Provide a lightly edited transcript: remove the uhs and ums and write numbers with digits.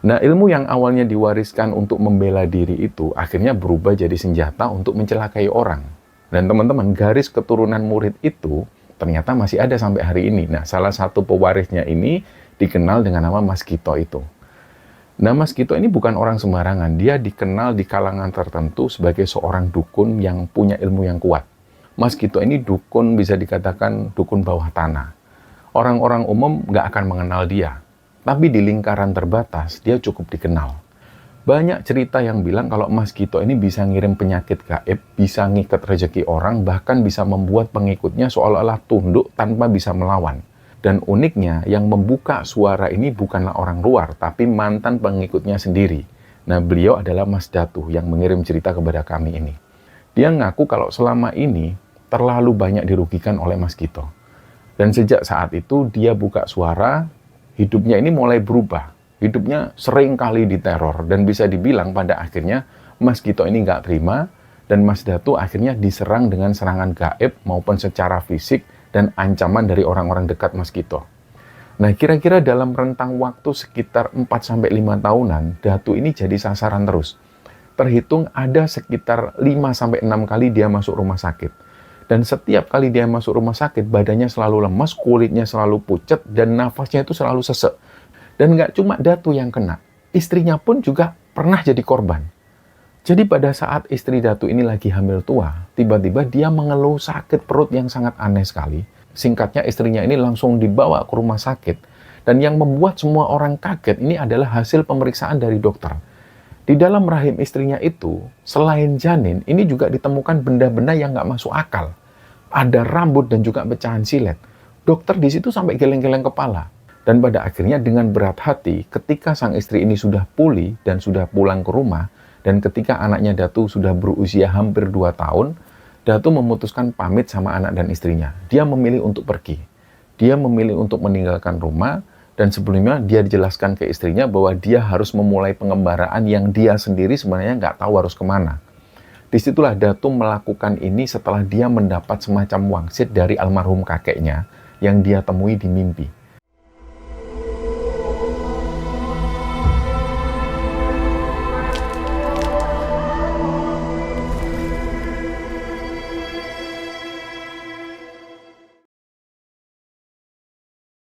Nah, ilmu yang awalnya diwariskan untuk membela diri itu akhirnya berubah jadi senjata untuk mencelakai orang. Dan teman-teman, garis keturunan murid itu ternyata masih ada sampai hari ini. Nah, salah satu pewarisnya ini dikenal dengan nama Mas Gito itu. Nah, Mas Gito ini bukan orang sembarangan. Dia dikenal di kalangan tertentu sebagai seorang dukun yang punya ilmu yang kuat. Mas Gito ini dukun, bisa dikatakan dukun bawah tanah. Orang-orang umum nggak akan mengenal dia. Tapi di lingkaran terbatas, dia cukup dikenal. Banyak cerita yang bilang kalau Mas Gito ini bisa ngirim penyakit gaib, bisa ngikat rezeki orang, bahkan bisa membuat pengikutnya seolah-olah tunduk tanpa bisa melawan. Dan uniknya, yang membuka suara ini bukanlah orang luar, tapi mantan pengikutnya sendiri. Nah, beliau adalah Mas Datu yang mengirim cerita kepada kami ini. Dia ngaku kalau selama ini terlalu banyak dirugikan oleh Mas Gito. Dan sejak saat itu, dia buka suara, hidupnya ini mulai berubah. Hidupnya sering kali diteror, dan bisa dibilang pada akhirnya Mas Gito ini nggak terima, dan Mas Datu akhirnya diserang dengan serangan gaib maupun secara fisik dan ancaman dari orang-orang dekat Mas Gito. Nah, kira-kira dalam rentang waktu sekitar 4-5 tahunan, Datu ini jadi sasaran terus. Terhitung ada sekitar 5-6 kali dia masuk rumah sakit. Dan setiap kali dia masuk rumah sakit, badannya selalu lemas, kulitnya selalu pucat, dan nafasnya itu selalu sesek. Dan nggak cuma Datu yang kena, istrinya pun juga pernah jadi korban. Jadi pada saat istri Datu ini lagi hamil tua, tiba-tiba dia mengeluh sakit perut yang sangat aneh sekali. Singkatnya, istrinya ini langsung dibawa ke rumah sakit. Dan yang membuat semua orang kaget ini adalah hasil pemeriksaan dari dokter. Di dalam rahim istrinya itu, selain janin, ini juga ditemukan benda-benda yang nggak masuk akal. Ada rambut dan juga pecahan silet. Dokter di situ sampai geleng-geleng kepala. Dan pada akhirnya dengan berat hati, ketika sang istri ini sudah pulih dan sudah pulang ke rumah, dan ketika anaknya Datu sudah berusia hampir 2 tahun, Datu memutuskan pamit sama anak dan istrinya. Dia memilih untuk pergi. Dia memilih untuk meninggalkan rumah, dan sebelumnya dia dijelaskan ke istrinya bahwa dia harus memulai pengembaraan yang dia sendiri sebenarnya nggak tahu harus kemana. Disitulah Datu melakukan ini setelah dia mendapat semacam wangsit dari almarhum kakeknya yang dia temui di mimpi.